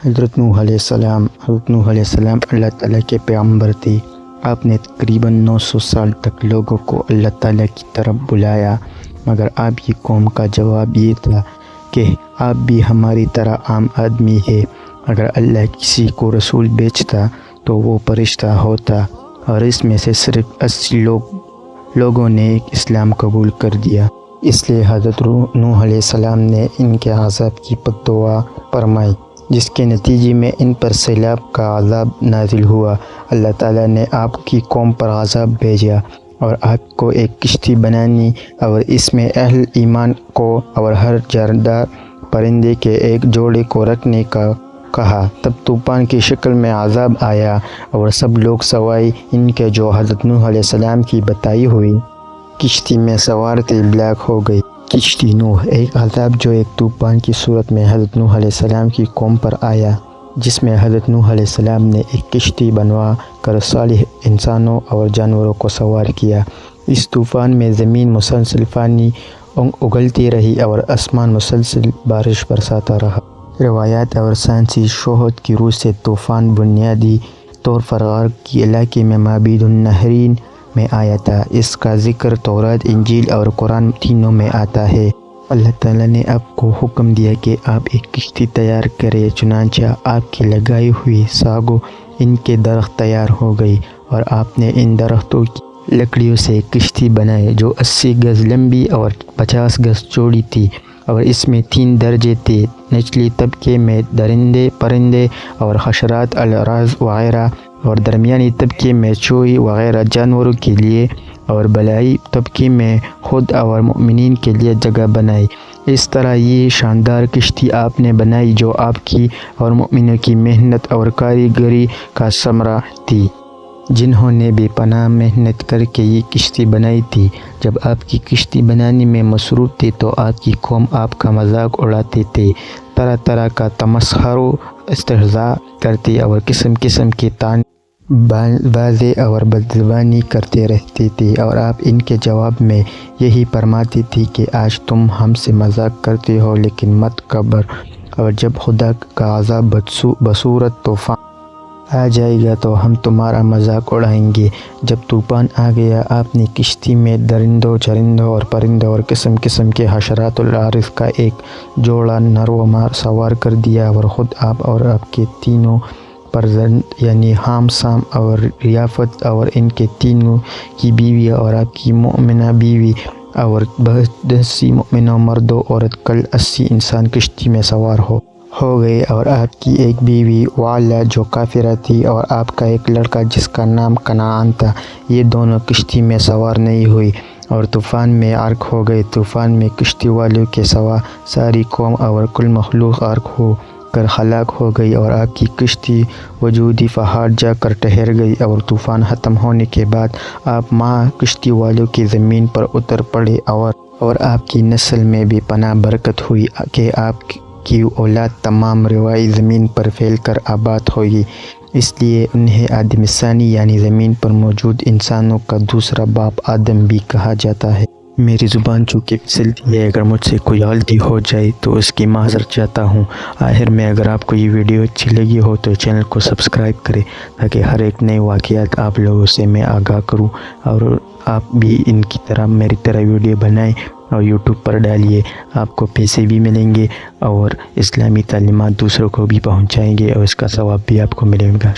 حضرت نوح علیہ السلام اللہ تعالیٰ کے پیغمبر تھے۔ آپ نے تقریباً 900 سال تک لوگوں کو اللہ تعالیٰ کی طرف بلایا، مگر آپ کی قوم کا جواب یہ تھا کہ آپ بھی ہماری طرح عام آدمی ہے۔ اگر اللہ کسی کو رسول بھیجتا تو وہ فرشتہ ہوتا، اور اس میں سے صرف 80 لوگوں نے اسلام قبول کر دیا۔ اس لیے حضرت نوح علیہ السلام نے ان کے عذاب کی بد دعا فرمائی، جس کے نتیجے میں ان پر سیلاب کا عذاب نازل ہوا۔ اللہ تعالیٰ نے آپ کی قوم پر عذاب بھیجا اور آپ کو ایک کشتی بنانی اور اس میں اہل ایمان کو اور ہر جاندار پرندے کے ایک جوڑے کو رکھنے کا کہا۔ تب طوفان کی شکل میں عذاب آیا اور سب لوگ سوائے ان کے جو حضرت نوح علیہ السلام کی بتائی ہوئی کشتی میں سوار تھے ہلاک ہو گئی۔ کشتی نوح، ایک عذاب جو ایک طوفان کی صورت میں حضرت نوح علیہ السلام کی قوم پر آیا، جس میں حضرت نوح علیہ السلام نے ایک کشتی بنوا کر صالح انسانوں اور جانوروں کو سوار کیا۔ اس طوفان میں زمین مسلسل پانی اگلتی رہی اور آسمان مسلسل بارش برساتا رہا۔ روایات اور سائنسی شہود کی روح سے طوفان بنیادی طور پر غرب کے علاقے میں مابعد النہرین میں آیا تھا۔ اس کا ذکر تورات، انجیل اور قرآن تینوں میں آتا ہے۔ اللہ تعالیٰ نے آپ کو حکم دیا کہ آپ ایک کشتی تیار کریں، چنانچہ آپ کی لگائی ہوئی ساگوں ان کے درخت تیار ہو گئی، اور آپ نے ان درختوں کی لکڑیوں سے ایک کشتی بنائی جو 80 گز لمبی اور 50 گز چوڑی تھی، اور اس میں 3 درجے تھے: نچلی طبقے میں درندے پرندے اور حشرات الاراض وغیرہ، اور درمیانی طبقے میں چوہے وغیرہ جانوروں کے لیے، اور بالائی طبقے میں خود اور مومنین کے لیے جگہ بنائی۔ اس طرح یہ شاندار کشتی آپ نے بنائی جو آپ کی اور مومنوں کی محنت اور کاریگری کا ثمرہ تھی، جنہوں نے بے پناہ محنت کر کے یہ کشتی بنائی تھی۔ جب آپ کی کشتی بنانے میں مصروف تھے تو آپ کی قوم آپ کا مذاق اڑاتے تھے، طرح طرح کا تمسخر و استہزاء کرتے اور قسم قسم کے طعن بازی اور بدزبانی کرتے رہتے تھے، اور آپ ان کے جواب میں یہی فرماتے تھے کہ آج تم ہم سے مذاق کرتے ہو لیکن مت کبر، اور جب خدا کا عذاب بصورت طوفان آ جائے گا تو ہم تمہارا مذاق اڑائیں گے۔ جب طوفان آ گیا، آپ نے کشتی میں درندوں، چرندوں اور پرندوں اور قسم قسم کے حشرات العارض کا ایک جوڑا نر و مار سوار کر دیا، اور خود آپ اور آپ کے تینوں فرزند یعنی حام، سام اور ریافت اور ان کے تینوں کی بیوی اور آپ کی مومنہ بیوی اور 80 مومنوں مرد و عورت، کل 80 انسان کشتی میں سوار ہو گئے، اور آپ کی ایک بیوی وعلا جو کافرہ تھی، اور آپ کا ایک لڑکا جس کا نام کنعان تھا، یہ دونوں کشتی میں سوار نہیں ہوئی اور طوفان میں غرق ہو گئے۔ طوفان میں کشتی والوں کے سوا ساری قوم اور کل مخلوق غرق ہو کر ہلاک ہو گئی، اور آپ کی کشتی وجودی پہاڑ جا کر ٹھہر گئی، اور طوفان ختم ہونے کے بعد آپ کشتی والوں کی زمین پر اتر پڑے، اور آپ کی نسل میں بے پناہ برکت ہوئی کہ آپ کی اولاد تمام روائی زمین پر پھیل کر آباد ہوگی۔ اس لیے انہیں آدم ثانی یعنی زمین پر موجود انسانوں کا دوسرا باپ آدم بھی کہا جاتا ہے۔ میری زبان چونکہ پھسلتی ہے، اگر مجھ سے کوئی غلطی ہو جائے تو اس کی معذرت چاہتا ہوں۔ آخر میں اگر آپ کو یہ ویڈیو اچھی لگی ہو تو چینل کو سبسکرائب کریں تاکہ ہر ایک نئے واقعات آپ لوگوں سے میں آگاہ کروں، اور آپ بھی ان کی طرح میری طرح ویڈیو بنائیں اور یوٹیوب پر ڈالیے۔ آپ کو پیسے بھی ملیں گے اور اسلامی تعلیمات دوسروں کو بھی پہنچائیں گے، اور اس کا ثواب بھی آپ کو ملے گا۔